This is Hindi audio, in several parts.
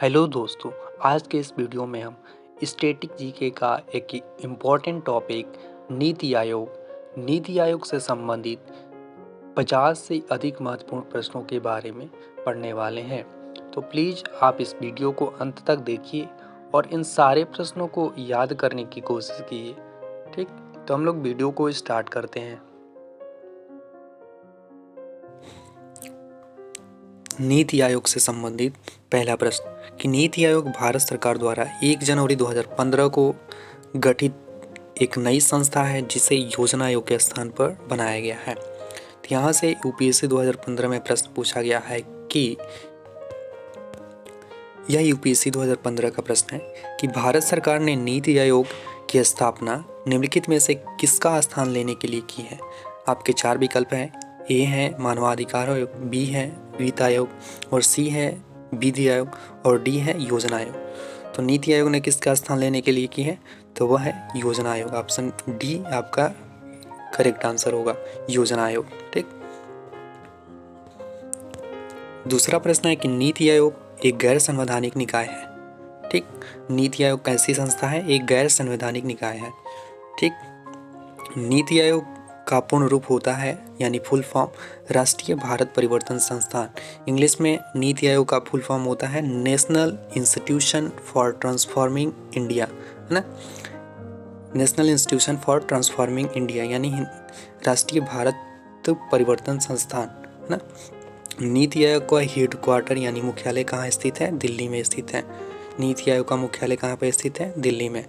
हेलो दोस्तों। आज के इस वीडियो में हम स्टैटिक जीके का एक इम्पॉर्टेंट टॉपिक नीति आयोग से संबंधित 50 से अधिक महत्वपूर्ण प्रश्नों के बारे में पढ़ने वाले हैं। तो प्लीज़ आप इस वीडियो को अंत तक देखिए और इन सारे प्रश्नों को याद करने की कोशिश कीजिए। ठीक, तो हम लोग वीडियो को स्टार्ट करते हैं। नीति आयोग से संबंधित पहला प्रश्न कि नीति आयोग भारत सरकार द्वारा 1 जनवरी 2015 को गठित एक नई संस्था है जिसे योजना आयोग के स्थान पर बनाया गया है। तो यहाँ से यूपीएससी 2015 में प्रश्न पूछा गया है कि यह यूपीएससी 2015 का प्रश्न है कि भारत सरकार ने नीति आयोग की स्थापना निम्नलिखित में से किसका स्थान लेने के लिए की है। आपके 4 विकल्प हैं। ए है मानवाधिकार आयोग, बी है वित्त आयोग और सी है विधि आयोग और डी है योजना आयोग। तो नीति आयोग ने किसका स्थान लेने के लिए की है, तो वह है योजना आयोग। ऑप्शन डी आपका करेक्ट आंसर होगा, योजना आयोग। ठीक, दूसरा प्रश्न है कि नीति आयोग एक गैर संवैधानिक निकाय है। ठीक, नीति आयोग कैसी संस्था है, एक गैर संवैधानिक निकाय है। ठीक, नीति आयोग का पूर्ण रूप होता है यानी फुल फॉर्म राष्ट्रीय भारत परिवर्तन संस्थान। इंग्लिश में नीति आयोग का फुल फॉर्म होता है national institution for transforming India, है ना। National institution for transforming India यानी राष्ट्रीय भारत परिवर्तन संस्थान, है ना। नीति आयोग का हेडक्वार्टर यानी मुख्यालय कहाँ स्थित है, दिल्ली में स्थित है। नीति आयोग का मुख्यालय कहाँ पर स्थित है, दिल्ली में।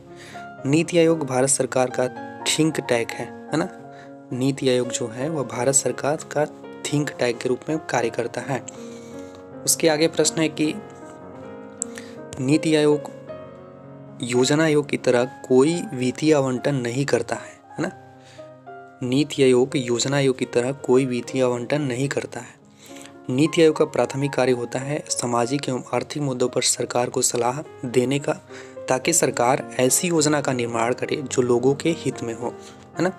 नीति आयोग भारत सरकार का थिंक टैंक है ना। नीति आयोग जो है वह भारत सरकार का थिंक टैंक के रूप में कार्य करता है। उसके आगे प्रश्न है कि नीति आयोग योजना आयोग की तरह कोई वित्तीय आवंटन नहीं करता है ना। नीति आयोग योजना आयोग की तरह कोई वित्तीय आवंटन नहीं करता है। नीति आयोग का प्राथमिक कार्य होता है सामाजिक एवं आर्थिक मुद्दों पर सरकार को सलाह देने का, ताकि सरकार ऐसी योजना का निर्माण करे जो लोगों के हित में हो, है ना।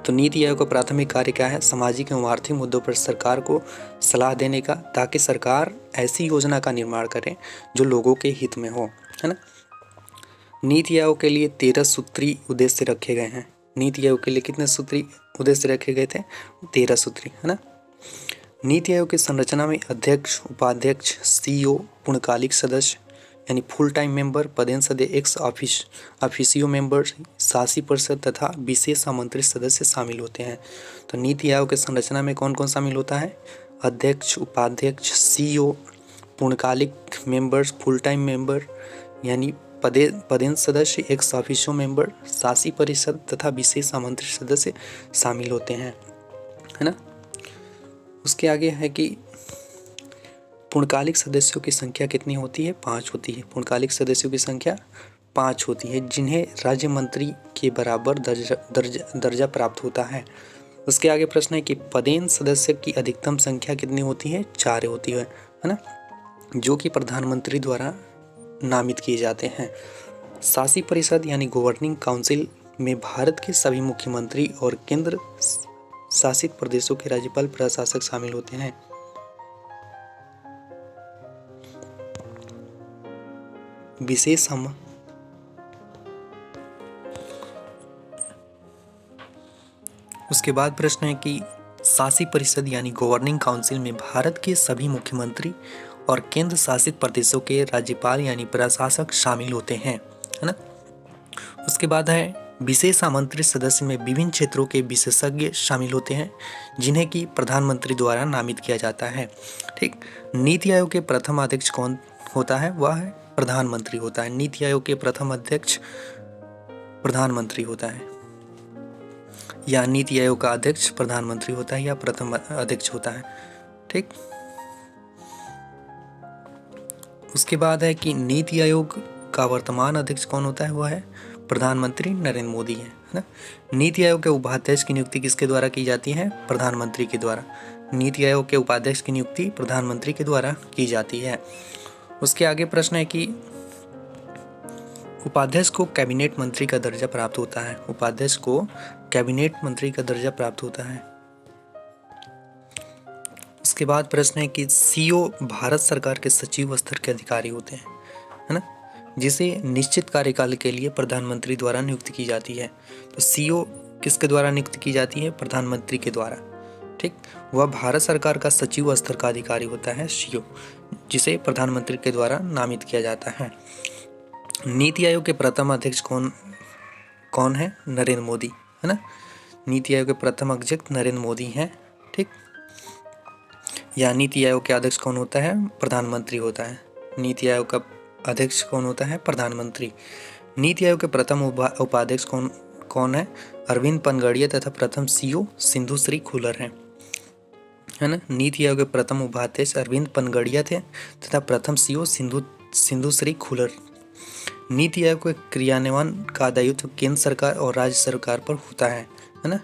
तो नीति आयोग का प्राथमिक कार्य क्या है, सामाजिक एवं आर्थिक मुद्दों पर सरकार को सलाह देने का, ताकि सरकार ऐसी योजना का निर्माण करे जो लोगों के हित में हो, है ना। नीति आयोग के लिए 13 सूत्री उद्देश्य रखे गए हैं। नीति आयोग के लिए कितने सूत्री उद्देश्य रखे गए थे, 13 सूत्री, है ना। नीति आयोग की संरचना में अध्यक्ष, उपाध्यक्ष, सीईओ, पूर्णकालिक सदस्य यानी फुल टाइम मेंबर, पदेन सदस्य, एक्स ऑफिशियो मेंबर, शासी परिषद तथा विशेष आमंत्रित सदस्य शामिल होते हैं। तो नीति आयोग के संरचना में कौन कौन शामिल होता है, अध्यक्ष, उपाध्यक्ष, सीईओ, पूर्णकालिक मेंबर्स, फुल टाइम मेंबर यानी पदेन सदस्य, एक्स ऑफिशियो मेंबर, शासी परिषद तथा विशेष आमंत्रित सदस्य शामिल होते हैं, है ना। उसके आगे है कि पूर्णकालिक सदस्यों की संख्या कितनी होती है, 5 होती है। पूर्णकालिक सदस्यों की संख्या 5 होती है, जिन्हें राज्य मंत्री के बराबर दर्जा प्राप्त होता है। उसके आगे प्रश्न है कि पदेन सदस्य की अधिकतम संख्या कितनी होती है, 4 होती है ना, जो कि प्रधानमंत्री द्वारा नामित किए जाते हैं। शासी परिषद यानी गवर्निंग काउंसिल में भारत के सभी मुख्यमंत्री और केंद्र शासित प्रदेशों के राज्यपाल प्रशासक शामिल होते हैं। विशेष उसके बाद प्रश्न है कि शासी परिषद यानी गवर्निंग काउंसिल में भारत के सभी मुख्यमंत्री और केंद्र शासित प्रदेशों के राज्यपाल यानी प्रशासक शामिल होते हैं, है ना। उसके बाद है विशेष आमंत्रित सदस्य में विभिन्न क्षेत्रों के विशेषज्ञ शामिल होते हैं, जिन्हें कि प्रधानमंत्री द्वारा नामित किया जाता है। ठीक, नीति आयोग के प्रथम अध्यक्ष कौन होता है, वह है प्रधानमंत्री होता है। नीति आयोग के प्रथम अध्यक्ष प्रधानमंत्री होता है, या नीति आयोग का अध्यक्ष प्रधानमंत्री होता है या प्रथम अध्यक्ष होता है। ठीक, उसके बाद है कि नीति आयोग का वर्तमान अध्यक्ष कौन होता है, वह है प्रधानमंत्री नरेंद्र मोदी है ना। नीति आयोग के उपाध्यक्ष की नियुक्ति किसके द्वारा की जाती है, प्रधानमंत्री के द्वारा। नीति आयोग के उपाध्यक्ष की नियुक्ति प्रधानमंत्री के द्वारा की जाती है। उसके आगे प्रश्न है कि उपाध्यक्ष को कैबिनेट मंत्री का दर्जा प्राप्त होता है। उपाध्यक्ष को कैबिनेट मंत्री का दर्जा प्राप्त होता है। इसके बाद प्रश्न है कि सीओ भारत सरकार के सचिव स्तर के अधिकारी होते हैं, है ना, जिसे निश्चित कार्यकाल के लिए प्रधानमंत्री द्वारा नियुक्त की जाती है। तो सीओ किसके द्वारा नियुक्त की जाती है? प्रधानमंत्री के द्वारा। ठीक, वह भारत सरकार का सचिव स्तर का अधिकारी होता है सीओ, जिसे प्रधानमंत्री के द्वारा नामित किया जाता है। नीति आयोग के प्रथम अध्यक्ष कौन है? नरेंद्र मोदी, है ना। नीति आयोग के प्रथम अध्यक्ष नरेंद्र मोदी हैं। ठीक, या नीति आयोग के अध्यक्ष कौन होता है? प्रधानमंत्री होता है। नीति आयोग का अध्यक्ष कौन होता है? प्रधानमंत्री। नीति आयोग के प्रथम उपाध्यक्ष कौन है? अरविंद पनगड़िया तथा प्रथम सीईओ सिंधु श्री खुलर हैं, है ना। नीति आयोग के प्रथम उपाध्यक्ष अरविंद पनगड़िया थे तथा प्रथम सीईओ सिंधु श्री खुलर। नीति आयोग के क्रियान्वयन का दायित्व केंद्र सरकार और राज्य सरकार पर होता है ना।